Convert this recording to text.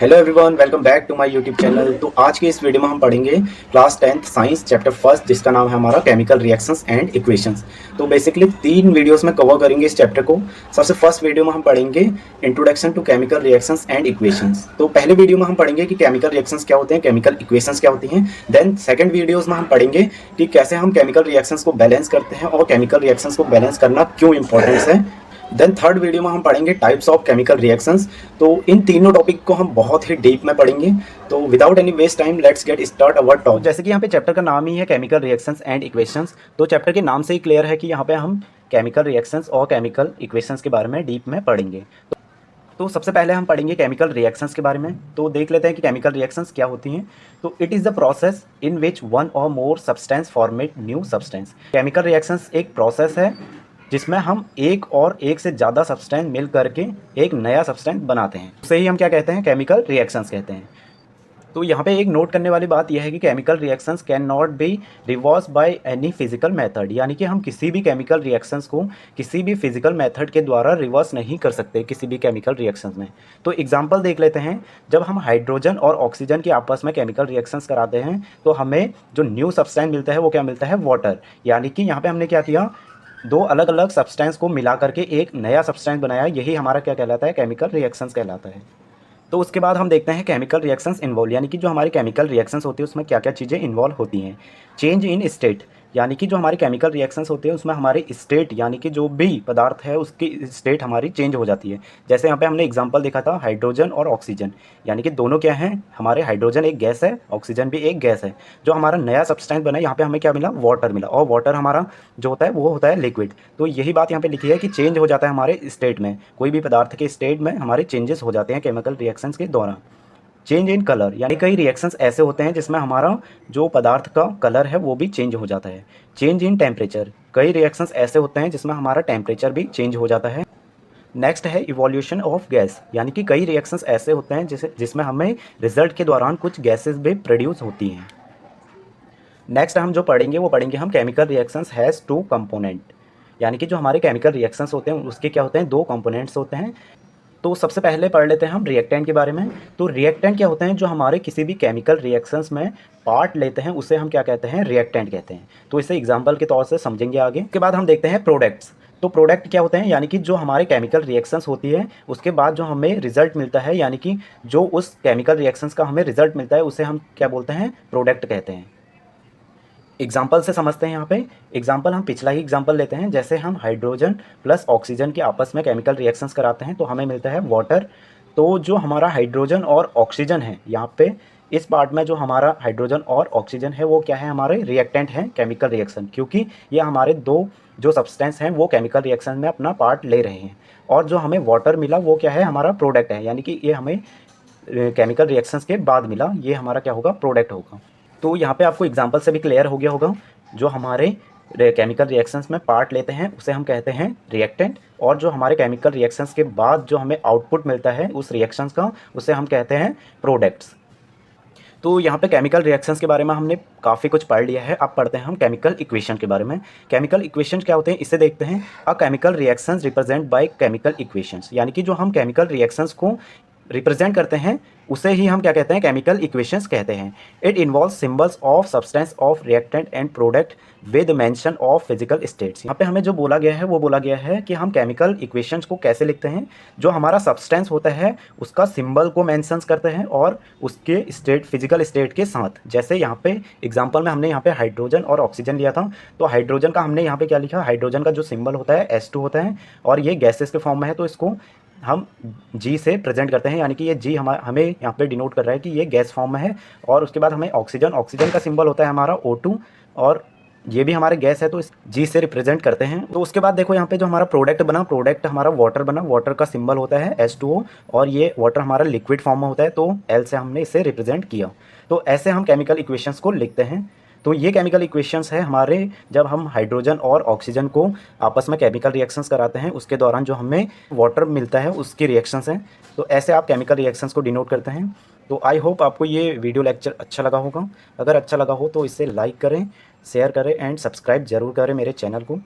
Hello everyone, welcome back to my YouTube channel. तो आज के इस वीडियो में हम पढ़ेंगे class 10th science chapter first, जिसका नाम है हमारा केमिकल रिएक्शंस एंड इक्वेशंस। तो बेसिकली 3 वीडियोस में कवर करेंगे इस चैप्टर को। सबसे फर्स्ट वीडियो में हम पढ़ेंगे introduction to chemical reactions and equations. तो पहले वीडियो में हम पढ़ेंगे कि केमिकल रिएक्शंस क्या होते हैं, केमिकल इक्वेशंस क्या होती हैं। देन सेकंड वीडियोस में हम पढ़ेंगे कि कैसे हम केमिकल रिएक्शंस को बैलेंस करते हैं और केमिकल रिएक्शंस को बैलेंस करना क्यों इंपॉर्टेंट है। देन थर्ड वीडियो में हम पढ़ेंगे टाइप्स ऑफ केमिकल रिएक्शंस। तो इन तीनों टॉपिक को हम बहुत ही डीप में पढ़ेंगे। तो without any waste time let's get start our top. जैसे कि यहाँ पे चैप्टर का नाम ही है केमिकल रिएक्शंस एंड इक्वेशंस, तो चैप्टर के नाम से ही क्लियर है कि यहाँ पे हम केमिकल रिएक्शंस और केमिकल इक्वेशंस के बारे में डीप में पढ़ेंगे। तो सबसे पहले हम पढ़ेंगे केमिकल रिएक्शंस के बारे में। तो देख लेते हैं कि केमिकल रिएक्शंस क्या होती हैं। तो it is the process in which one और more substance format new substance. Chemical reactions एक प्रोसेस है जिसमें हम एक से ज़्यादा सब्सटेंस मिल करके एक नया सब्सटेंस बनाते हैं, उसे ही हम क्या कहते हैं, केमिकल रिएक्शंस कहते हैं। तो यहाँ पे एक नोट करने वाली बात यह है कि chemical reactions can not be reverse by any physical method, यानी कि हम किसी भी केमिकल रिएक्शंस को किसी भी फिजिकल मेथड के द्वारा रिवर्स नहीं कर सकते किसी भी केमिकल रिएक्शंस में। तो एग्जांपल देख लेते हैं। जब हम हाइड्रोजन और ऑक्सीजन के आपस में केमिकल रिएक्शंस कराते हैं तो हमें जो न्यू सब्सटेंस मिलता है वो क्या मिलता है, वाटर। यानी कि यहाँ पर हमने क्या किया, दो अलग अलग सब्सटेंस को मिला करके एक नया सब्सटेंस बनाया। यही हमारा क्या कहलाता है, केमिकल रिएक्शंस कहलाता है। तो उसके बाद हम देखते हैं केमिकल रिएक्शंस इन्वॉल्व, यानी कि जो हमारी केमिकल रिएक्शंस होती है उसमें क्या क्या चीज़ें इन्वॉल्व होती हैं। चेंज इन स्टेट, यानी कि जो हमारी केमिकल रिएक्शंस होती है उसमें हमारी स्टेट, यानी कि जो भी पदार्थ है उसकी स्टेट हमारी चेंज हो जाती है। जैसे यहाँ पे हमने एग्जांपल देखा था हाइड्रोजन और ऑक्सीजन, यानी कि दोनों क्या हैं, हमारे हाइड्रोजन एक गैस है, ऑक्सीजन भी एक गैस है। जो हमारा नया सब्सटेंस बना, यहाँ पे हमें क्या मिला, वाटर मिला। और वाटर हमारा जो होता है वो होता है लिक्विड। तो यही बात यहाँ पे लिखी है कि चेंज हो जाता है हमारे स्टेट में, कोई भी पदार्थ के स्टेट में हमारे चेंजेस हो जाते हैं केमिकल रिएक्शंस के दौरान। चेंज इन कलर, यानी कई रिएक्शंस ऐसे होते हैं जिसमें हमारा जो पदार्थ का कलर है वो भी चेंज हो जाता है। चेंज इन टेम्परेचर, कई रिएक्शंस ऐसे होते हैं जिसमें हमारा टेम्परेचर भी चेंज हो जाता है। नेक्स्ट है इवोल्यूशन ऑफ गैस, यानी कि कई रिएक्शंस ऐसे होते हैं जिसमें हमें रिजल्ट के दौरान कुछ गैसेस भी प्रोड्यूस होती हैं। नेक्स्ट हम जो पढ़ेंगे वो पढ़ेंगे हम chemical reactions has two component, यानी कि जो हमारे केमिकल रिएक्शंस होते हैं उसके क्या होते हैं, दो कंपोनेंट्स होते हैं। तो सबसे पहले पढ़ लेते हैं हम रिएक्टेंट के बारे में। तो रिएक्टेंट क्या होते हैं, जो हमारे किसी भी केमिकल रिएक्शंस में पार्ट लेते हैं उसे हम क्या कहते हैं, रिएक्टेंट कहते हैं। तो इसे एग्जांपल के तौर से समझेंगे आगे। उसके बाद हम देखते हैं प्रोडक्ट्स। तो प्रोडक्ट क्या होते हैं, यानी कि जो हमारे केमिकल रिएक्शंस होती है उसके बाद जो हमें रिजल्ट मिलता है, यानी कि जो उस केमिकल रिएक्शंस का हमें रिजल्ट मिलता है उसे हम क्या बोलते हैं, प्रोडक्ट कहते हैं। एग्जाम्पल से समझते हैं। यहाँ पे एग्जाम्पल हम पिछला ही एग्जाम्पल लेते हैं। जैसे हम हाइड्रोजन प्लस ऑक्सीजन के आपस में केमिकल रिएक्शंस कराते हैं तो हमें मिलता है वाटर। तो जो हमारा हाइड्रोजन और ऑक्सीजन है, यहाँ पे इस पार्ट में जो हमारा हाइड्रोजन और ऑक्सीजन है वो क्या है, हमारे रिएक्टेंट हैं केमिकल रिएक्शन, क्योंकि ये हमारे दो जो सब्सटेंस हैं वो केमिकल रिएक्शन में अपना पार्ट ले रहे हैं। और जो हमें वाटर मिला वो क्या है, हमारा प्रोडक्ट है, यानी कि ये हमें केमिकल रिएक्शंस के बाद मिला, ये हमारा क्या होगा, प्रोडक्ट होगा। तो यहाँ पे आपको एग्जांपल से भी क्लियर हो गया होगा, जो हमारे केमिकल रिएक्शंस में पार्ट लेते हैं उसे हम कहते हैं रिएक्टेंट, और जो हमारे केमिकल रिएक्शंस के बाद जो हमें आउटपुट मिलता है उस रिएक्शंस का उसे हम कहते हैं प्रोडक्ट्स। तो यहाँ पे केमिकल रिएक्शंस के बारे में हमने काफ़ी कुछ पढ़ लिया है। अब पढ़ते हैं हम केमिकल इक्वेशन के बारे में। केमिकल इक्वेशन क्या होते हैं इसे देखते हैं। A chemical reactions represent by chemical equations, यानी कि जो हम केमिकल रिएक्शंस को रिप्रेजेंट करते हैं उसे ही हम क्या कहते हैं, केमिकल इक्वेशंस कहते हैं। It involve symbols of substance of reactant and product with mention of physical states. यहाँ पे हमें जो बोला गया है वो बोला गया है कि हम केमिकल इक्वेशंस को कैसे लिखते हैं। जो हमारा सब्सटेंस होता है उसका सिंबल को मेंशन करते हैं और उसके स्टेट, फिजिकल स्टेट के साथ। जैसे यहाँ पे एग्जाम्पल में हमने यहाँ पे हाइड्रोजन और ऑक्सीजन लिया था, तो हाइड्रोजन का हमने यहाँ पे क्या लिखा, हाइड्रोजन का जो सिंबल होता है H2 होता है और ये गैसेस के फॉर्म में है, तो इसको हम जी से प्रेजेंट करते हैं, यानी कि ये जी हमें यहाँ पे डिनोट कर रहा है कि ये गैस फॉर्म में है। और उसके बाद हमें ऑक्सीजन का सिंबल होता है हमारा O2, और ये भी हमारे गैस है तो इस जी से रिप्रेजेंट करते हैं। तो उसके बाद देखो यहाँ पे जो हमारा प्रोडक्ट बना, प्रोडक्ट हमारा वाटर बना, वाटर का सिंबल होता है H2O, और ये वाटर हमारा लिक्विड फॉर्म में होता है तो L से हमने इसे रिप्रेजेंट किया। तो ऐसे हम केमिकल इक्वेशंस को लिखते हैं। तो ये केमिकल इक्वेशंस है हमारे, जब हम हाइड्रोजन और ऑक्सीजन को आपस में केमिकल रिएक्शंस कराते हैं उसके दौरान जो हमें वाटर मिलता है उसकी रिएक्शंस हैं। तो ऐसे आप केमिकल रिएक्शंस को डिनोट करते हैं। तो आई होप आपको ये वीडियो लेक्चर अच्छा लगा होगा। अगर अच्छा लगा हो तो इसे लाइक करें, शेयर करें एंड सब्सक्राइब जरूर करें मेरे चैनल को।